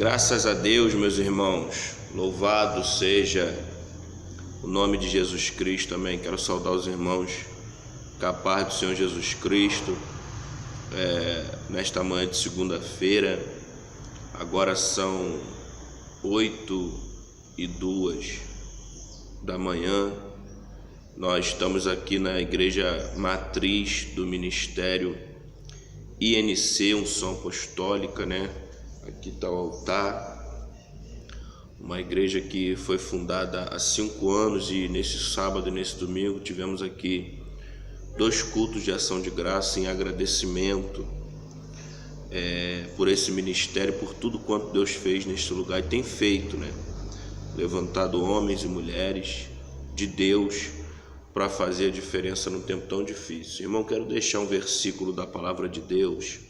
Graças a Deus, meus irmãos, louvado seja o nome de Jesus Cristo. Amém. Quero saudar os irmãos com a paz do Senhor Jesus Cristo. Nesta manhã de segunda-feira, agora são 8h02 da manhã. Nós estamos aqui na igreja matriz do ministério INC, Unção Apostólica, né? Aqui está o altar, uma igreja que foi fundada há 5 anos, e nesse sábado e nesse domingo tivemos aqui 2 cultos de ação de graça em agradecimento por esse ministério, por tudo quanto Deus fez neste lugar e tem feito, né? Levantado homens e mulheres de Deus para fazer a diferença num tempo tão difícil. Irmão, quero deixar um versículo da palavra de Deus,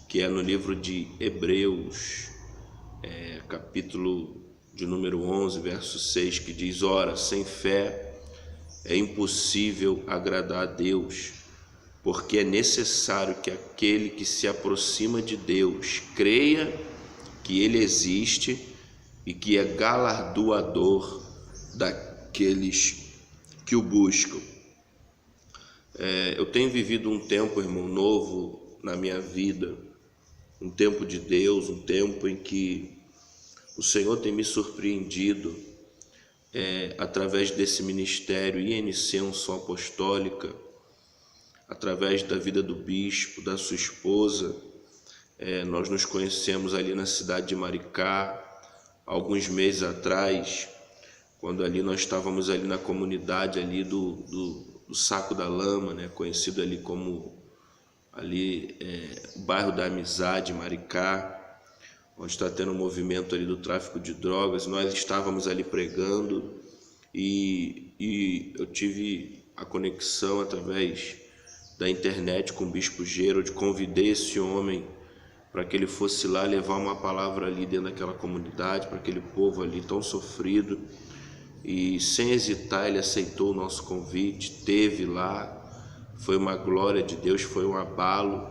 que é no livro de Hebreus, capítulo de número 11, verso 6, que diz: ora, sem fé é impossível agradar a Deus, porque é necessário que aquele que se aproxima de Deus creia que Ele existe e que é galardoador daqueles que o buscam. Eu tenho vivido um tempo, irmão, novo na minha vida, um tempo de Deus, um tempo em que o Senhor tem me surpreendido através desse ministério INC, Unção Apostólica, através da vida do bispo, da sua esposa. Nós nos conhecemos ali na cidade de Maricá, alguns meses atrás, quando ali nós estávamos ali na comunidade ali do Saco da Lama, né? Conhecido ali como ali o bairro da Amizade, Maricá, onde está tendo um movimento ali do tráfico de drogas. Nós estávamos ali pregando e eu tive a conexão através da internet com o bispo Gerald. Convidei esse homem para que ele fosse lá levar uma palavra ali dentro daquela comunidade, para aquele povo ali tão sofrido, e sem hesitar ele aceitou o nosso convite, esteve lá. Foi uma glória de Deus, foi um abalo,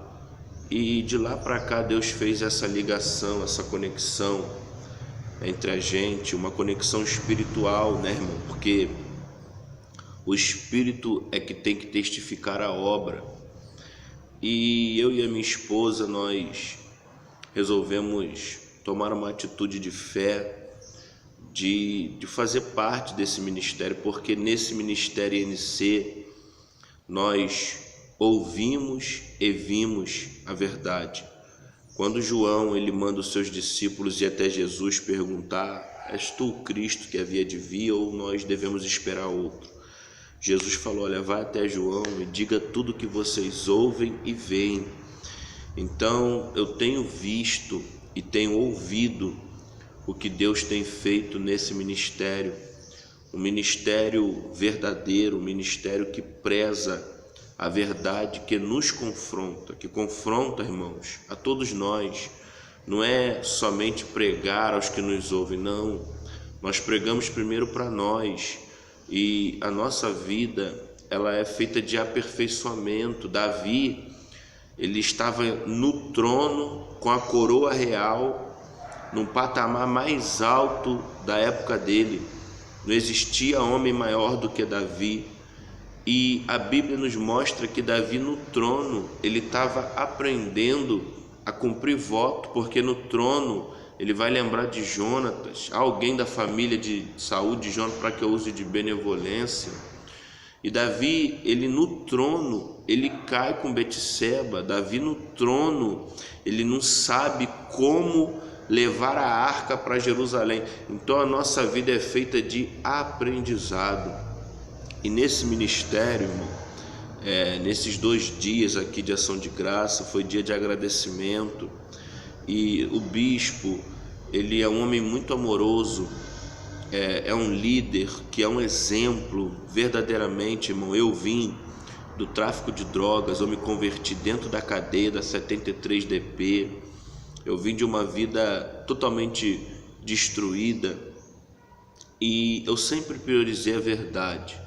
e de lá para cá Deus fez essa ligação, essa conexão entre a gente, uma conexão espiritual, né, irmão? Porque o Espírito é que tem que testificar a obra. E eu e a minha esposa, nós resolvemos tomar uma atitude de fé, de fazer parte desse ministério, porque nesse ministério INC nós ouvimos e vimos a verdade. Quando João ele manda os seus discípulos ir até Jesus perguntar: és tu o Cristo que havia de vir, ou nós devemos esperar outro? Jesus falou: olha, vai até João e diga tudo o que vocês ouvem e veem. Então eu tenho visto e tenho ouvido o que Deus tem feito nesse ministério, um ministério verdadeiro, um ministério que preza a verdade, que nos confronta, que confronta, irmãos, a todos nós. Não é somente pregar aos que nos ouvem, não. Nós pregamos primeiro para nós, e a nossa vida ela é feita de aperfeiçoamento. Davi, ele estava no trono com a coroa real, num patamar mais alto da época dele. Não existia homem maior do que Davi. E a Bíblia nos mostra que Davi no trono, ele estava aprendendo a cumprir voto, porque no trono ele vai lembrar de Jonatas, alguém da família de Saul, de Jonatas, para que eu use de benevolência. E Davi, ele no trono, ele cai com Betseba. Davi no trono, ele não sabe como levar a arca para Jerusalém. Então a nossa vida é feita de aprendizado. E nesse ministério, irmão, nesses 2 dias aqui de ação de graça, foi dia de agradecimento. E o bispo, ele é um homem muito amoroso, é um líder que é um exemplo verdadeiramente, irmão. Eu vim do tráfico de drogas, eu me converti dentro da cadeia da 73DP, eu vim de uma vida totalmente destruída, e eu sempre priorizei a verdade.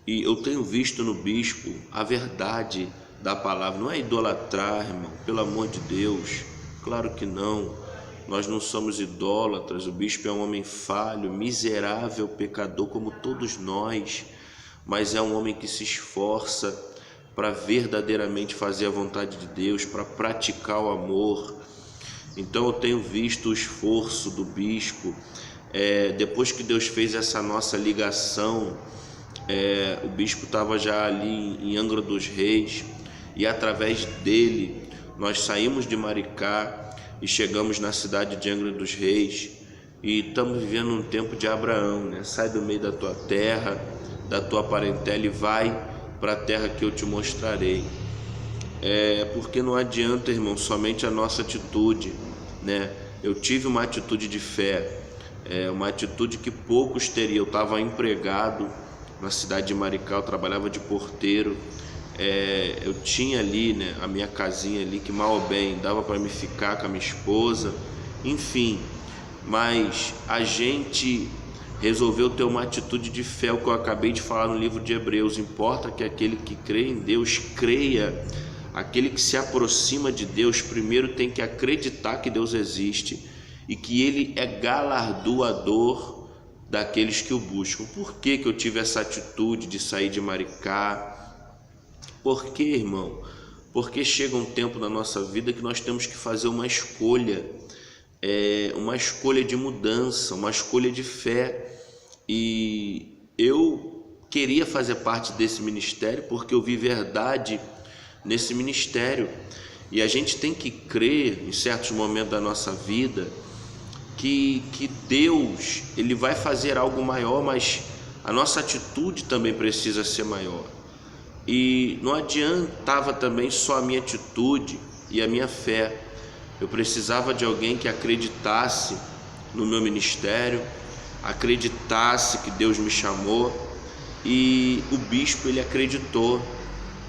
E eu tenho visto no bispo a verdade da palavra. Não é idolatrar, irmão, pelo amor de Deus, claro que não. nós não somos idólatras, o bispo é um homem falho, miserável, pecador como todos nós, mas é um homem que se esforça para verdadeiramente fazer a vontade de Deus, para praticar o amor. Então eu tenho visto o esforço do bispo, depois que Deus fez essa nossa ligação, o bispo estava já ali em Angra dos Reis, e através dele nós saímos de Maricá e chegamos na cidade de Angra dos Reis, e estamos vivendo um tempo de Abraão, né? Sai do meio da tua terra, da tua parentela, e vai para a terra que eu te mostrarei. Porque não adianta, irmão, somente a nossa atitude, né? Eu tive uma atitude de fé, uma atitude que poucos teriam. Eu estava empregado na cidade de Maricá, eu trabalhava de porteiro, eu tinha ali, né, a minha casinha ali, que mal ou bem dava para me ficar com a minha esposa, enfim, mas a gente resolveu ter uma atitude de fé, o que eu acabei de falar no livro de Hebreus. Importa que aquele que crê em Deus creia. Aquele que se aproxima de Deus primeiro tem que acreditar que Deus existe e que Ele é galardoador daqueles que o buscam. Por que eu tive essa atitude de sair de Maricá? Por que, irmão? Porque chega um tempo na nossa vida que nós temos que fazer uma escolha de mudança, uma escolha de fé. E eu queria fazer parte desse ministério porque eu vi verdade nesse ministério, e a gente tem que crer em certos momentos da nossa vida que Deus, Ele vai fazer algo maior, mas a nossa atitude também precisa ser maior. E não adiantava também só a minha atitude e a minha fé, eu precisava de alguém que acreditasse no meu ministério, acreditasse que Deus me chamou. E o bispo, ele acreditou.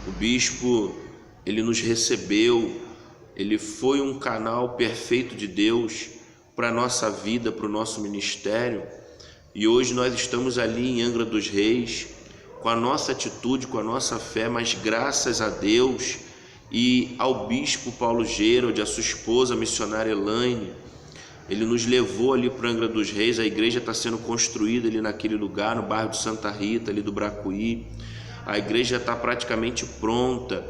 O bispo, ele nos recebeu, ele foi um canal perfeito de Deus para a nossa vida, para o nosso ministério. E hoje nós estamos ali em Angra dos Reis, com a nossa atitude, com a nossa fé, mas graças a Deus e ao bispo Paulo Gerald, a sua esposa, a missionária Elaine, ele nos levou ali para Angra dos Reis. A igreja está sendo construída ali naquele lugar, no bairro de Santa Rita, ali do Bracuí. A igreja está praticamente pronta,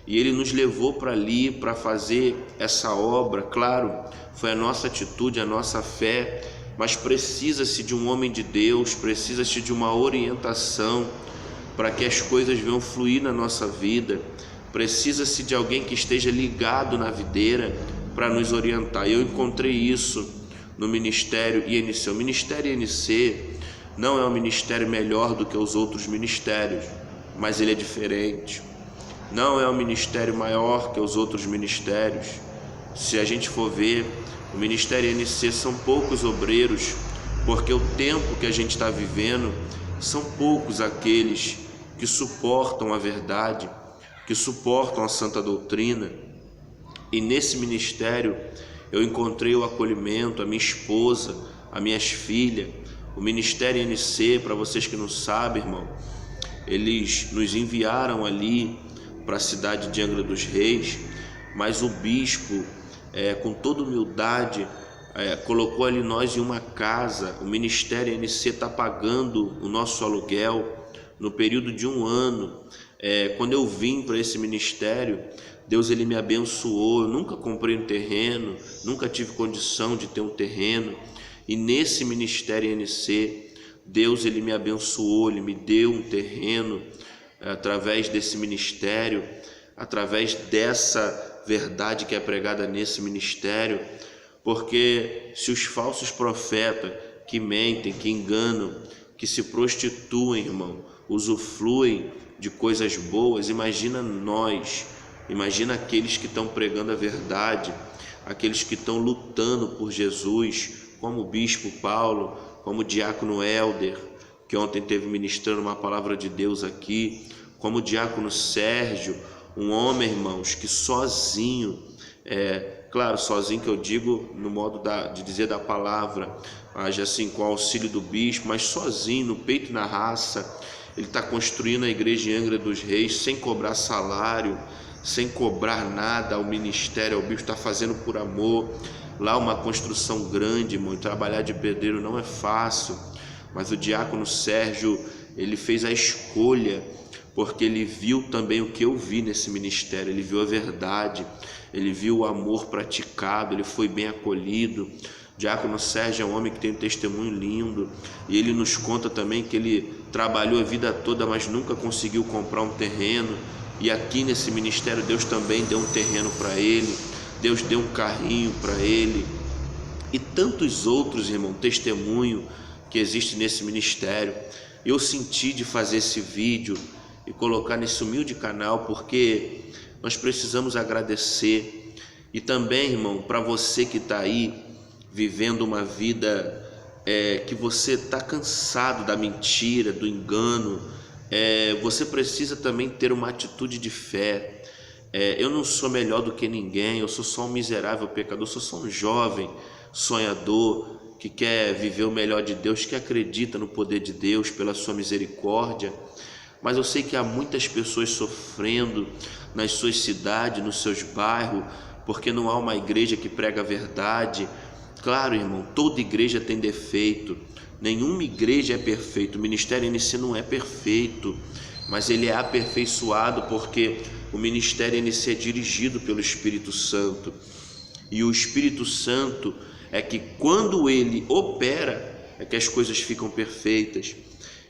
e ele nos levou para ali para fazer essa obra. Claro, foi a nossa atitude, a nossa fé, mas precisa-se de um homem de Deus, precisa-se de uma orientação para que as coisas venham fluir na nossa vida, precisa-se de alguém que esteja ligado na videira para nos orientar. Eu encontrei isso no Ministério INC. O Ministério INC não é um ministério melhor do que os outros ministérios, mas ele é diferente. Não é um ministério maior que os outros ministérios. Se a gente for ver, o Ministério INC são poucos obreiros, porque o tempo que a gente está vivendo, são poucos aqueles que suportam a verdade, que suportam a santa doutrina. E nesse ministério eu encontrei o acolhimento, a minha esposa, as minhas filhas. O Ministério INC, para vocês que não sabem, irmão, eles nos enviaram ali para a cidade de Angra dos Reis, mas o bispo, com toda humildade, colocou ali nós em uma casa. O Ministério INC está pagando o nosso aluguel no período de 1 ano. Quando eu vim para esse ministério, Deus, ele me abençoou. Eu nunca comprei um terreno, nunca tive condição de ter um terreno, e nesse Ministério INC, Deus, ele me abençoou, ele me deu um terreno através desse ministério, através dessa verdade que é pregada nesse ministério. Porque se os falsos profetas que mentem, que enganam, que se prostituem, irmão, usufruem de coisas boas, imagina nós, imagina aqueles que estão pregando a verdade, aqueles que estão lutando por Jesus, como o bispo Paulo, como o diácono Helder, que ontem teve ministrando uma palavra de Deus aqui, como o diácono Sérgio, um homem, irmãos, que sozinho, claro, sozinho que eu digo no modo de dizer da palavra, mas assim, com o auxílio do bispo, mas sozinho, no peito e na raça, ele está construindo a igreja em Angra dos Reis, sem cobrar salário, sem cobrar nada ao ministério, ao bispo, está fazendo por amor. lá uma construção grande, irmão, e trabalhar de pedreiro não é fácil, mas o diácono Sérgio, ele fez a escolha, porque ele viu também o que eu vi nesse ministério, ele viu a verdade, ele viu o amor praticado, ele foi bem acolhido. O diácono Sérgio é um homem que tem um testemunho lindo, e ele nos conta também que ele trabalhou a vida toda, mas nunca conseguiu comprar um terreno, e aqui nesse ministério Deus também deu um terreno para ele, Deus deu um carrinho para ele, e tantos outros, irmão, testemunho que existe nesse ministério. Eu senti de fazer esse vídeo e colocar nesse humilde canal, porque nós precisamos agradecer. E também, irmão, para você que está aí vivendo uma vida que você está cansado da mentira, do engano, você precisa também ter uma atitude de fé. Eu não sou melhor do que ninguém, eu sou só um miserável pecador, sou só um jovem sonhador que quer viver o melhor de Deus, que acredita no poder de Deus pela sua misericórdia. Mas eu sei que há muitas pessoas sofrendo nas suas cidades, nos seus bairros, porque não há uma igreja que prega a verdade. Claro, irmão, toda igreja tem defeito, nenhuma igreja é perfeita, o Ministério NC não é perfeito, mas ele é aperfeiçoado porque o Ministério NC é dirigido pelo Espírito Santo, e o Espírito Santo é que quando ele opera, é que as coisas ficam perfeitas.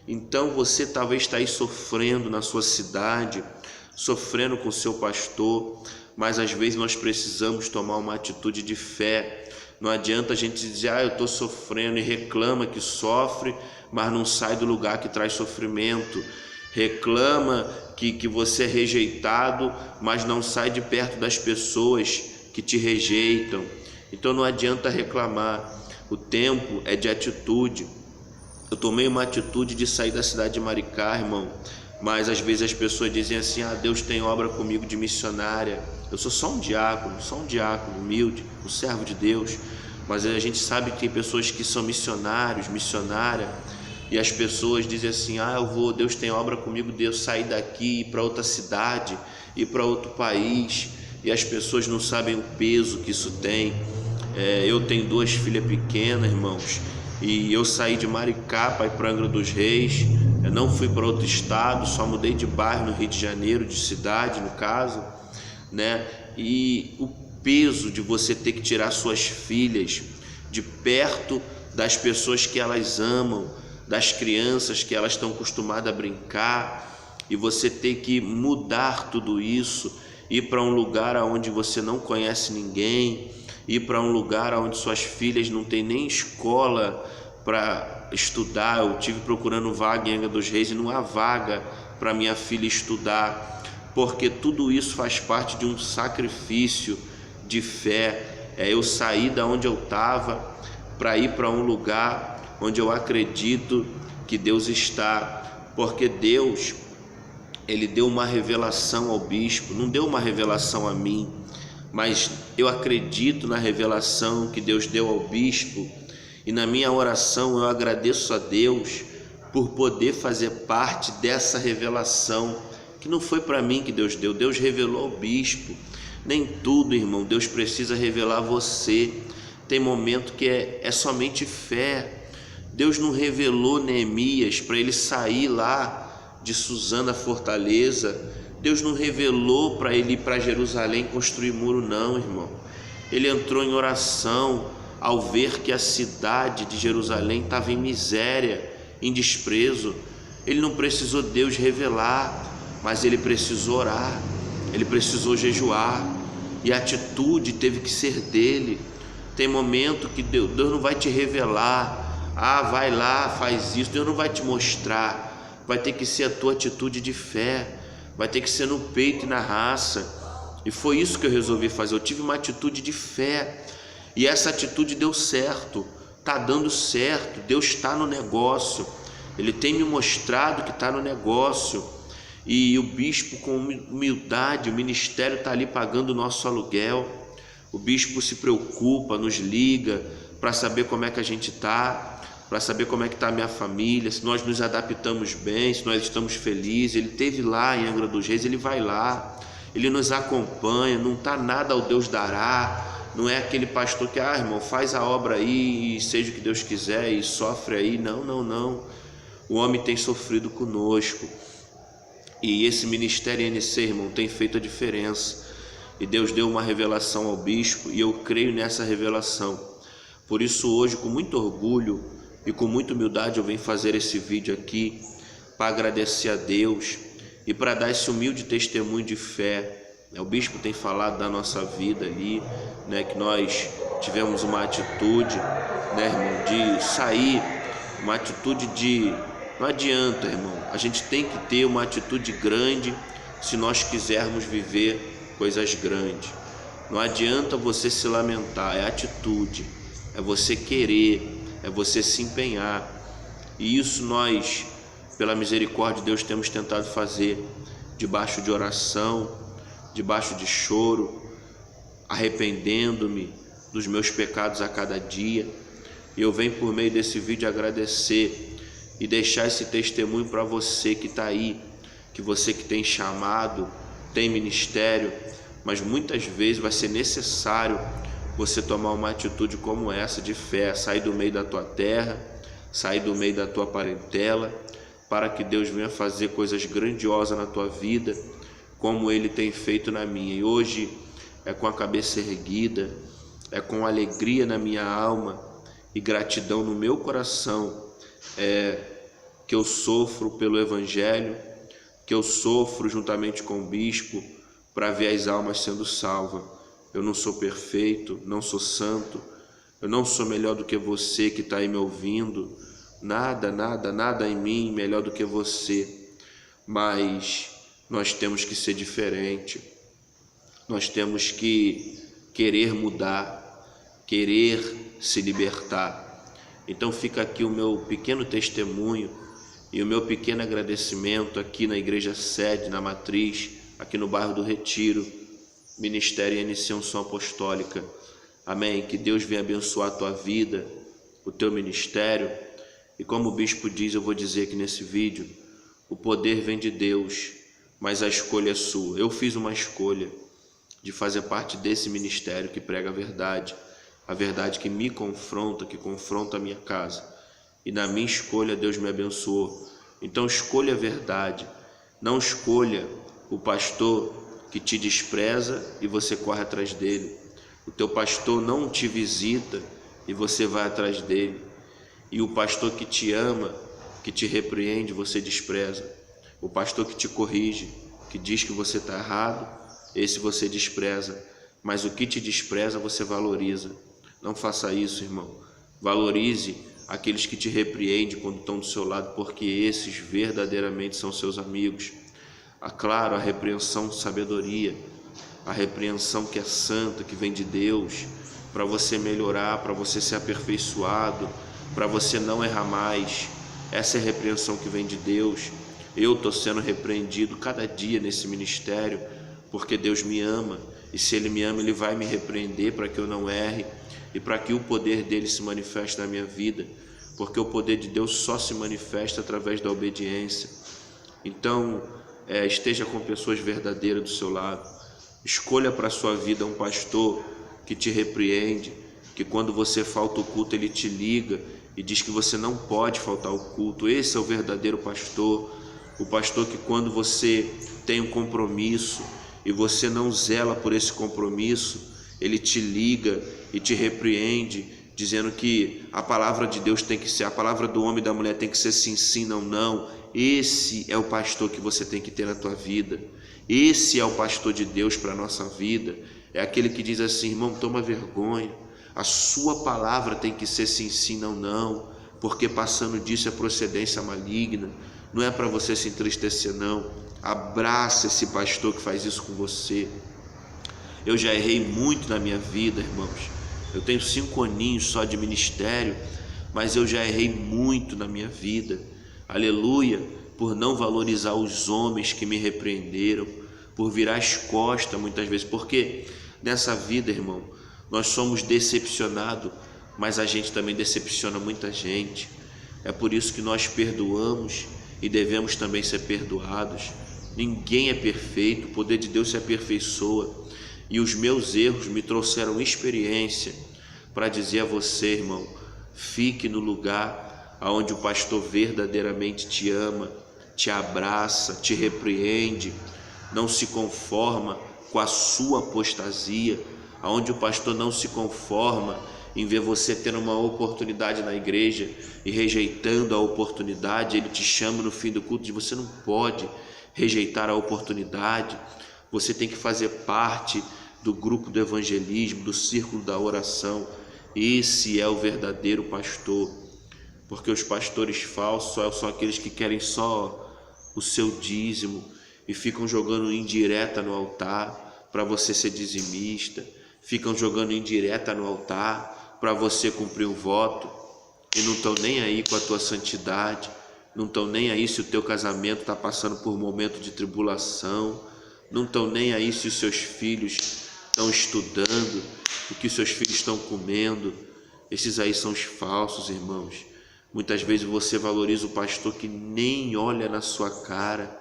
Então você talvez está aí sofrendo na sua cidade, sofrendo com o seu pastor, mas às vezes nós precisamos tomar uma atitude de fé. Não adianta a gente dizer, eu estou sofrendo, e reclama que sofre, mas não sai do lugar que traz sofrimento. Reclama que você é rejeitado, mas não sai de perto das pessoas que te rejeitam. Então não adianta reclamar, o tempo é de atitude. Eu tomei uma atitude de sair da cidade de Maricá, irmão, mas às vezes as pessoas dizem assim, Deus tem obra comigo de missionária. Eu sou só um diácono humilde, um servo de Deus, mas a gente sabe que tem pessoas que são missionários, missionária, e as pessoas dizem assim, Deus tem obra comigo, Deus sair daqui, ir para outra cidade, ir para outro país, e as pessoas não sabem o peso que isso tem. Eu tenho 2 filhas pequenas, irmãos, e eu saí de Maricá para ir para Angra dos Reis. Eu não fui para outro estado, só mudei de bairro no Rio de Janeiro, de cidade no caso, né? E o peso de você ter que tirar suas filhas de perto das pessoas que elas amam, das crianças que elas estão acostumadas a brincar, e você ter que mudar tudo isso, ir para um lugar onde você não conhece ninguém, ir para um lugar onde suas filhas não têm nem escola para estudar. Eu tive procurando vaga em Angra dos Reis e não há vaga para minha filha estudar, porque tudo isso faz parte de um sacrifício de fé. Eu saí da onde eu estava para ir para um lugar onde eu acredito que Deus está, porque Deus, ele deu uma revelação ao bispo, não deu uma revelação a mim, mas eu acredito na revelação que Deus deu ao bispo, e na minha oração eu agradeço a Deus por poder fazer parte dessa revelação, que não foi para mim que Deus deu, Deus revelou ao bispo. Nem tudo, irmão, Deus precisa revelar a você. Tem momento que é somente fé. Deus não revelou Neemias para ele sair lá de Suzana, Fortaleza. Deus não revelou para ele ir para Jerusalém construir muro, não, irmão. Ele entrou em oração ao ver que a cidade de Jerusalém estava em miséria, em desprezo. Ele não precisou Deus revelar, mas ele precisou orar, ele precisou jejuar, e a atitude teve que ser dele. Tem momento que Deus não vai te revelar, vai lá, faz isso, Deus não vai te mostrar, vai ter que ser a tua atitude de fé, vai ter que ser no peito e na raça. E foi isso que eu resolvi fazer. Eu tive uma atitude de fé, e essa atitude deu certo, está dando certo. Deus está no negócio, ele tem me mostrado que está no negócio. E o bispo, com humildade, o ministério está ali pagando o nosso aluguel. O bispo se preocupa, nos liga para saber como é que a gente está, para saber como é que está a minha família, se nós nos adaptamos bem, se nós estamos felizes. Ele esteve lá em Angra dos Reis, ele vai lá, ele nos acompanha. Não está nada ao Deus dará, Não é aquele pastor que, irmão, faz a obra aí e seja o que Deus quiser e sofre aí. Não, não, não. O homem tem sofrido conosco. E esse ministério NC, irmão, tem feito a diferença. E Deus deu uma revelação ao bispo e eu creio nessa revelação. Por isso hoje, com muito orgulho e com muita humildade, eu venho fazer esse vídeo aqui para agradecer a Deus e para dar esse humilde testemunho de fé. O bispo tem falado da nossa vida ali, né, que nós tivemos uma atitude, né, irmão, de sair, uma atitude de... Não adianta, irmão, a gente tem que ter uma atitude grande se nós quisermos viver coisas grandes. Não adianta você se lamentar, é atitude, é você querer, é você se empenhar. E isso nós, pela misericórdia de Deus, temos tentado fazer debaixo de oração, debaixo de choro, arrependendo-me dos meus pecados a cada dia. E eu venho por meio desse vídeo agradecer e deixar esse testemunho para você que está aí, que você que tem chamado, tem ministério, mas muitas vezes vai ser necessário você tomar uma atitude como essa de fé, sair do meio da tua terra, sair do meio da tua parentela, para que Deus venha fazer coisas grandiosas na tua vida, como Ele tem feito na minha. E hoje é com a cabeça erguida, é com alegria na minha alma e gratidão no meu coração, que eu sofro pelo Evangelho, que eu sofro juntamente com o bispo para ver as almas sendo salvas. Eu não sou perfeito, não sou santo, eu não sou melhor do que você que está aí me ouvindo, nada em mim melhor do que você, mas nós temos que ser diferente, nós temos que querer mudar, querer se libertar. Então fica aqui o meu pequeno testemunho e o meu pequeno agradecimento aqui na Igreja Sede, na Matriz, aqui no bairro do Retiro, Ministério NC Unção Apostólica. Amém? Que Deus venha abençoar a tua vida, o teu ministério. E como o bispo diz, eu vou dizer aqui nesse vídeo, o poder vem de Deus, mas a escolha é sua. Eu fiz uma escolha de fazer parte desse ministério que prega a verdade que me confronta, que confronta a minha casa. E na minha escolha Deus me abençoou. Então escolha a verdade, não escolha o pastor que te despreza e você corre atrás dele. O teu pastor não te visita e você vai atrás dele. E o pastor que te ama, que te repreende, você despreza. O pastor que te corrige, que diz que você está errado, esse você despreza. Mas o que te despreza, você valoriza. Não faça isso, irmão. Valorize aqueles que te repreendem quando estão do seu lado, porque esses verdadeiramente são seus amigos. Claro, a repreensão de sabedoria, a repreensão que é santa, que vem de Deus, para você melhorar, para você ser aperfeiçoado, para você não errar mais. Essa é a repreensão que vem de Deus. Eu estou sendo repreendido cada dia nesse ministério, porque Deus me ama, e se Ele me ama, Ele vai me repreender para que eu não erre, e para que o poder dEle se manifeste na minha vida, porque o poder de Deus só se manifesta através da obediência. Então, esteja com pessoas verdadeiras do seu lado. Escolha para a sua vida um pastor que te repreende, que quando você falta o culto ele te liga e diz que você não pode faltar ao culto. Esse é o verdadeiro pastor, o pastor que quando você tem um compromisso e você não zela por esse compromisso, ele te liga e te repreende, dizendo que a palavra de Deus tem que ser, a palavra do homem e da mulher tem que ser sim, sim, não, não. Esse é o pastor que você tem que ter na tua vida. Esse é o pastor de Deus para a nossa vida. É aquele que diz assim: irmão, toma vergonha, a sua palavra tem que ser sim, sim, não, não, porque passando disso é procedência maligna. Não é para você se entristecer, não. Abraça esse pastor que faz isso com você. Eu já errei muito na minha vida, irmãos. Eu tenho 5 aninhos só de ministério, mas eu já errei muito na minha vida. Aleluia, por não valorizar os homens que me repreenderam, por virar as costas muitas vezes, porque nessa vida, irmão, nós somos decepcionados, mas a gente também decepciona muita gente. É por isso que nós perdoamos e devemos também ser perdoados. Ninguém é perfeito, o poder de Deus se aperfeiçoa. E os meus erros me trouxeram experiência para dizer a você, irmão, fique no lugar onde o pastor verdadeiramente te ama, te abraça, te repreende, não se conforma com a sua apostasia, onde o pastor não se conforma em ver você tendo uma oportunidade na igreja e rejeitando a oportunidade. Ele te chama no fim do culto e você não pode rejeitar a oportunidade. Você tem que fazer parte do grupo do evangelismo, do círculo da oração. Esse é o verdadeiro pastor, porque os pastores falsos são aqueles que querem só o seu dízimo e ficam jogando indireta no altar para você ser dizimista, ficam jogando indireta no altar para você cumprir um voto, e não estão nem aí com a tua santidade, não estão nem aí se o teu casamento está passando por um momento de tribulação, não estão nem aí se os seus filhos estão estudando, o que seus filhos estão comendo. Esses aí são os falsos, irmãos. Muitas vezes você valoriza o pastor que nem olha na sua cara,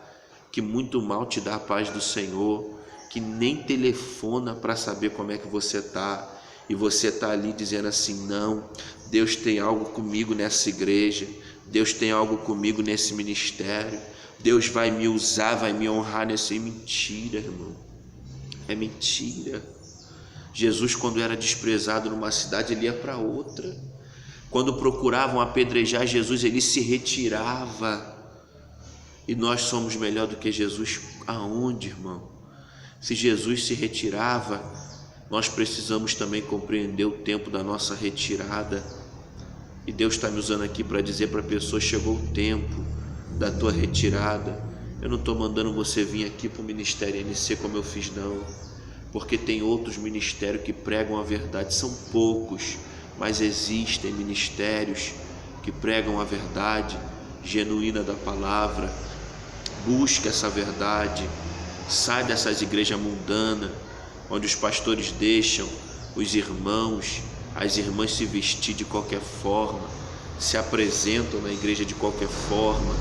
que muito mal te dá a paz do Senhor, que nem telefona para saber como é que você está, e você está ali dizendo assim: não, Deus tem algo comigo nessa igreja, Deus tem algo comigo nesse ministério, Deus vai me usar, vai me honrar nesse. Mentira, irmão, é mentira. Jesus, quando era desprezado numa cidade, ele ia para outra. Quando procuravam apedrejar Jesus, ele se retirava. E nós somos melhor do que Jesus aonde, irmão? Se Jesus se retirava, nós precisamos também compreender o tempo da nossa retirada. E Deus está me usando aqui para dizer para a pessoa: chegou o tempo da tua retirada. Eu não estou mandando você vir aqui para o Ministério NC como eu fiz, não, porque tem outros ministérios que pregam a verdade. São poucos, mas existem ministérios que pregam a verdade genuína da palavra. Busque essa verdade, sai dessas igrejas mundanas, onde os pastores deixam os irmãos, as irmãs se vestir de qualquer forma, se apresentam na igreja de qualquer forma,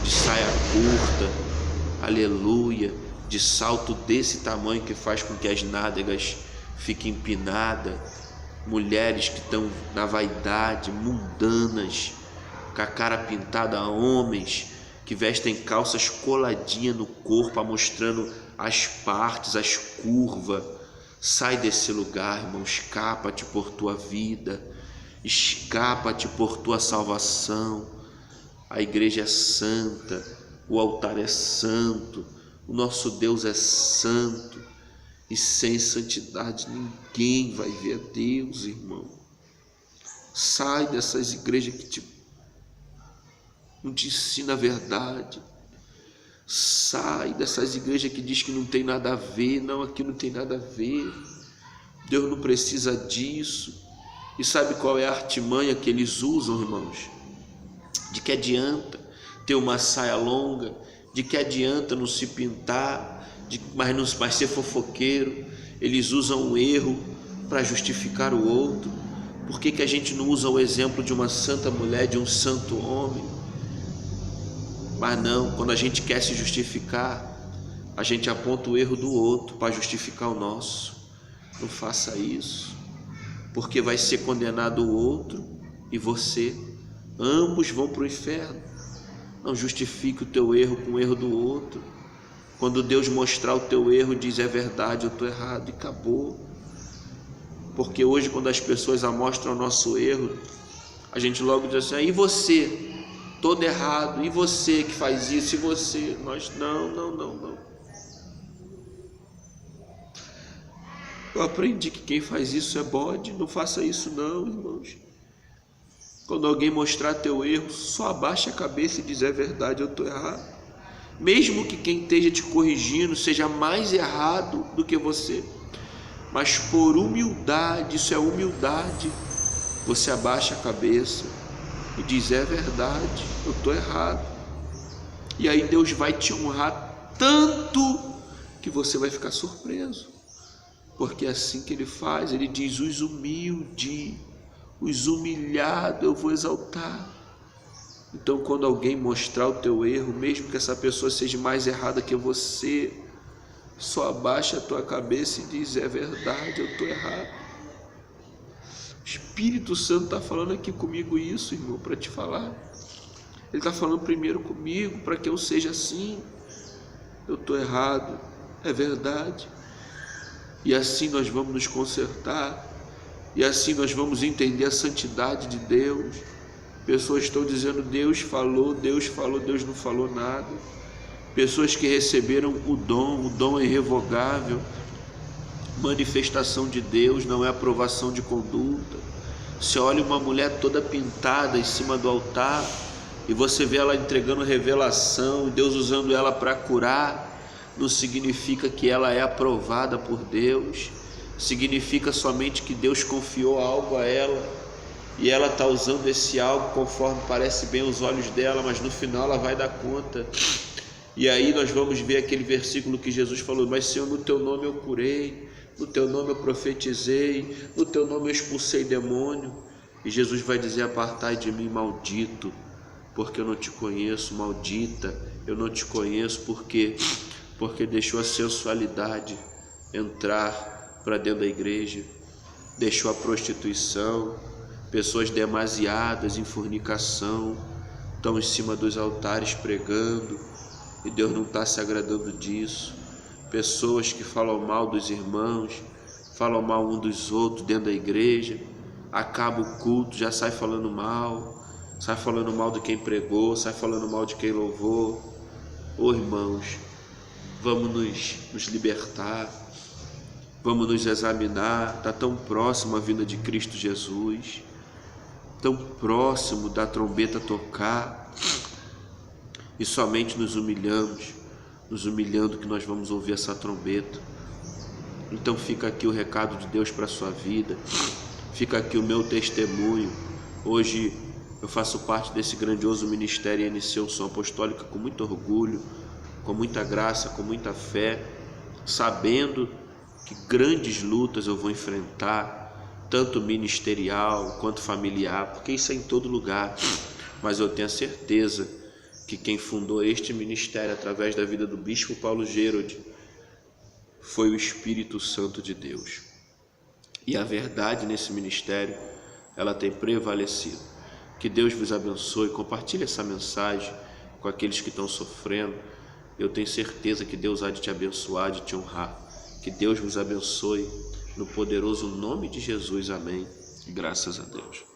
de saia curta, aleluia, de salto desse tamanho que faz com que as nádegas fiquem empinadas, mulheres que estão na vaidade, mundanas, com a cara pintada, a homens que vestem calças coladinhas no corpo, mostrando as partes, as curvas. Sai desse lugar, irmão, escapa-te por tua vida, escapa-te por tua salvação. A igreja é santa, o altar é santo, o nosso Deus é santo, e sem santidade ninguém vai ver a Deus, irmão. Sai dessas igrejas que não te ensina a verdade. Sai dessas igrejas que diz que não tem nada a ver. Não, aqui não tem nada a ver. Deus não precisa disso. E sabe qual é a artimanha que eles usam, irmãos? De que adianta ter uma saia longa? De que adianta não se pintar? Mas ser fofoqueiro? Eles usam um erro para justificar o outro. Por que a gente não usa o exemplo de uma santa mulher, de um santo homem? Mas não, quando a gente quer se justificar, a gente aponta o erro do outro para justificar o nosso. Não faça isso, porque vai ser condenado o outro e você. Ambos vão para o inferno. Não justifique o teu erro com o erro do outro. Quando Deus mostrar o teu erro, diz: é verdade, eu estou errado, e acabou. Porque hoje, quando as pessoas amostram o nosso erro, a gente logo diz assim: e você? Todo errado, e você que faz isso, e você? Nós não. Eu aprendi que quem faz isso é bode. Não faça isso não, irmãos. Quando alguém mostrar teu erro, só abaixa a cabeça e diz: é verdade, eu estou errado. Mesmo que quem esteja te corrigindo seja mais errado do que você, mas por humildade, isso é humildade, você abaixa a cabeça e diz: é verdade, eu estou errado. E aí Deus vai te honrar tanto que você vai ficar surpreso, porque é assim que Ele faz. Ele diz: os humildes, os humilhados eu vou exaltar. Então, quando alguém mostrar o teu erro, mesmo que essa pessoa seja mais errada que você, só abaixa a tua cabeça e diz: é verdade, eu estou errado. O Espírito Santo está falando aqui comigo isso, irmão, para te falar. Ele está falando primeiro comigo, para que eu seja assim. Eu estou errado, é verdade. E assim nós vamos nos consertar, e assim nós vamos entender a santidade de Deus. Pessoas estão dizendo: Deus falou, Deus não falou nada. Pessoas que receberam o dom é irrevogável. Manifestação de Deus não é aprovação de conduta. Você olha uma mulher toda pintada em cima do altar e você vê ela entregando revelação, Deus usando ela para curar, não significa que ela é aprovada por Deus. Significa somente que Deus confiou algo a ela e ela está usando esse algo conforme parece bem aos olhos dela, mas no final ela vai dar conta. E aí nós vamos ver aquele versículo que Jesus falou: mas Senhor, no teu nome eu curei, no teu nome eu profetizei, no teu nome eu expulsei demônio. E Jesus vai dizer: apartai de mim, maldito, porque eu não te conheço. Maldita, eu não te conheço, porque deixou a sensualidade entrar para dentro da igreja, deixou a prostituição, pessoas demasiadas em fornicação, estão em cima dos altares pregando, e Deus não está se agradando disso. Pessoas que falam mal dos irmãos, falam mal um dos outros dentro da igreja, acaba o culto, já sai falando mal de quem pregou, sai falando mal de quem louvou. Ô irmãos, vamos nos libertar, vamos nos examinar. Está tão próximo a vinda de Cristo Jesus, tão próximo da trombeta tocar, e somente nos humilhando que nós vamos ouvir essa trombeta. Então fica aqui o recado de Deus para a sua vida, fica aqui o meu testemunho. Hoje eu faço parte desse grandioso ministério INC Unção Apostólica com muito orgulho, com muita graça, com muita fé, sabendo que grandes lutas eu vou enfrentar, tanto ministerial quanto familiar, porque isso é em todo lugar. Mas eu tenho a certeza que quem fundou este ministério através da vida do bispo Paulo Gerald foi o Espírito Santo de Deus. E a verdade nesse ministério, ela tem prevalecido. Que Deus vos abençoe. Compartilhe essa mensagem com aqueles que estão sofrendo. Eu tenho certeza que Deus há de te abençoar, de te honrar. Que Deus vos abençoe no poderoso nome de Jesus. Amém. Graças a Deus.